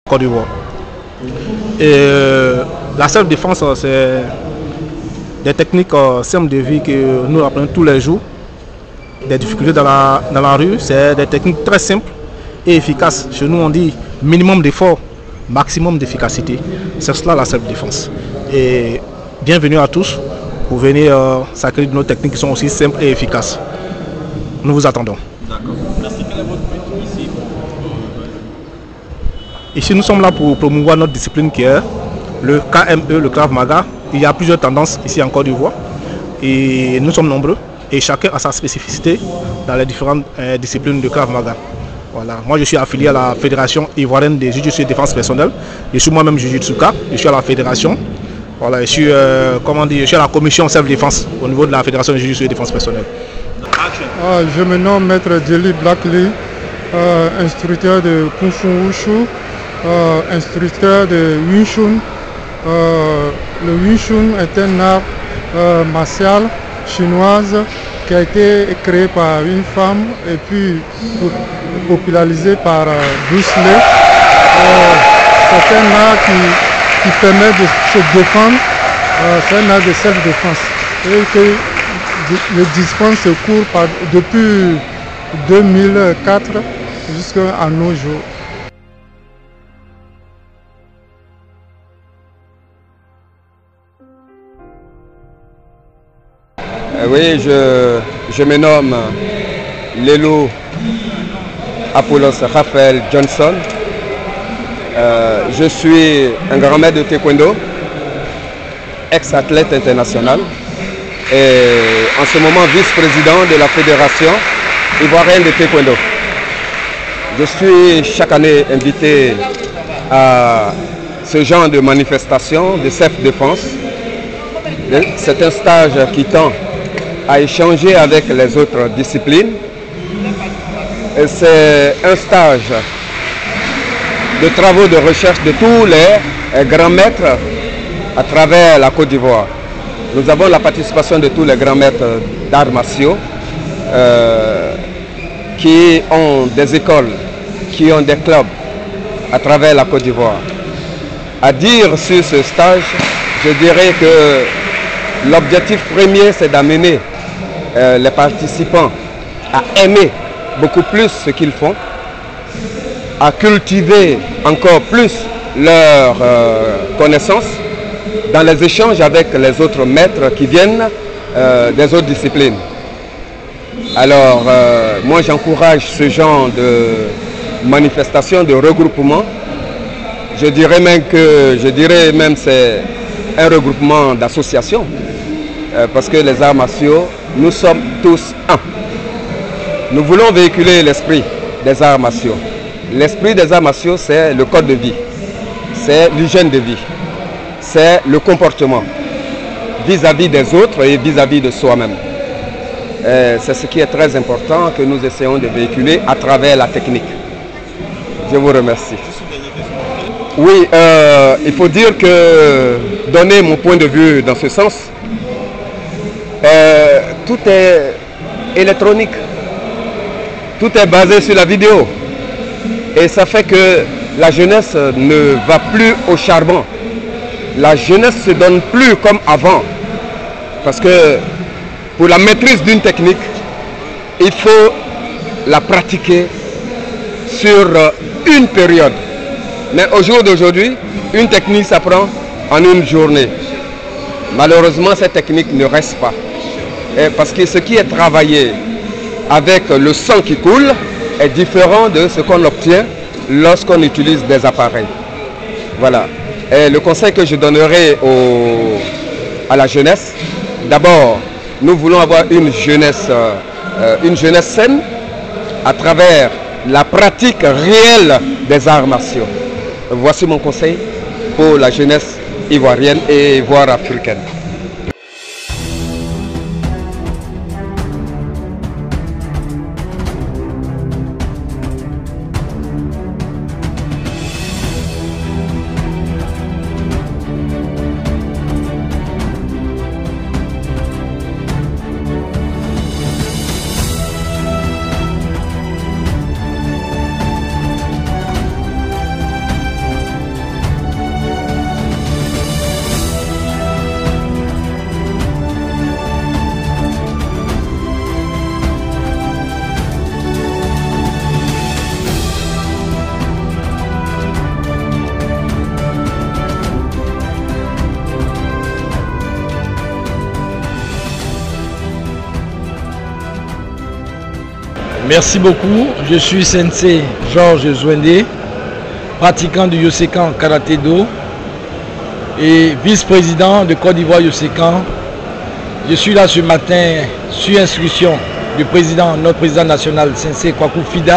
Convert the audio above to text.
Côte d'Ivoire. Et la self-défense, c'est des techniques simples de vie que nous apprenons tous les jours. Des difficultés dans la rue, c'est des techniques très simples et efficaces. Chez nous, on dit minimum d'effort, maximum d'efficacité. C'est cela la self-défense. Et bienvenue à tous pour venir s'acquérir de nos techniques qui sont aussi simples et efficaces. Nous vous attendons. D'accord. Merci. Quel est votre but ici? Ici, nous sommes là pour promouvoir notre discipline qui est le KME, le Krav Maga. Il y a plusieurs tendances ici en Côte d'Ivoire et nous sommes nombreux et chacun a sa spécificité dans les différentes disciplines de Krav Maga. Voilà. Moi, je suis affilié à la Fédération ivoirienne des Jiu-Jitsu et défense personnelle. Je suis moi-même Jiu-Jitsuka. Je suis à la fédération. Voilà, je suis à la commission self-défense au niveau de la Fédération des Jiu-Jitsu et défense personnelle. Je me nomme Maître Jelly Blackley, instructeur de Kung Fu Wushu, instructeur de Wing Chun. Le Wing Chun est un art martial chinoise qui a été créé par une femme et puis popularisé par Bruce Lee. C'est un art qui permet de se défendre, c'est un art de self-défense. Et que le dispense se court depuis 2004 jusqu'à nos jours. Oui, je me nomme Lelo Apollos Raphaël Johnson. Je suis un grand maître de taekwondo, ex-athlète international et en ce moment vice-président de la Fédération ivoirienne de taekwondo. Je suis chaque année invité à ce genre de manifestation de self-défense. C'est un stage qui tend à échanger avec les autres disciplines. C'est un stage de travaux de recherche de tous les grands maîtres à travers la Côte d'Ivoire. Nous avons la participation de tous les grands maîtres d'arts martiaux qui ont des écoles, qui ont des clubs à travers la Côte d'Ivoire. À dire sur ce stage, je dirais que l'objectif premier, c'est d'amener les participants à aimer beaucoup plus ce qu'ils font, à cultiver encore plus leurs connaissances dans les échanges avec les autres maîtres qui viennent des autres disciplines. Alors, moi j'encourage ce genre de manifestation, de regroupement. Je dirais même que c'est un regroupement d'associations. Parce que les arts martiaux, nous sommes tous un. Nous voulons véhiculer l'esprit des arts martiaux. L'esprit des arts martiaux, c'est le code de vie, c'est l'hygiène de vie, c'est le comportement vis-à-vis des autres et vis-à-vis de soi-même. C'est ce qui est très important que nous essayons de véhiculer à travers la technique. Je vous remercie. Oui, il faut dire que, donner mon point de vue dans ce sens, tout est électronique, tout est basé sur la vidéo. Et ça fait que la jeunesse ne va plus au charbon. La jeunesse ne se donne plus comme avant. Parce que pour la maîtrise d'une technique, il faut la pratiquer sur une période. Mais au jour d'aujourd'hui, une technique s'apprend en une journée. Malheureusement, cette technique ne reste pas. Parce que ce qui est travaillé avec le sang qui coule est différent de ce qu'on obtient lorsqu'on utilise des appareils. Voilà. Et le conseil que je donnerai à la jeunesse, d'abord, nous voulons avoir une jeunesse saine à travers la pratique réelle des arts martiaux. Voici mon conseil pour la jeunesse ivoirienne et voire africaine. Merci beaucoup. Je suis Sensei Georges Zwende, pratiquant du Yosekan Karaté Do et vice-président de Côte d'Ivoire Yosekan. Je suis là ce matin sur instruction du président, notre président national, Sensei Kwaku Fida.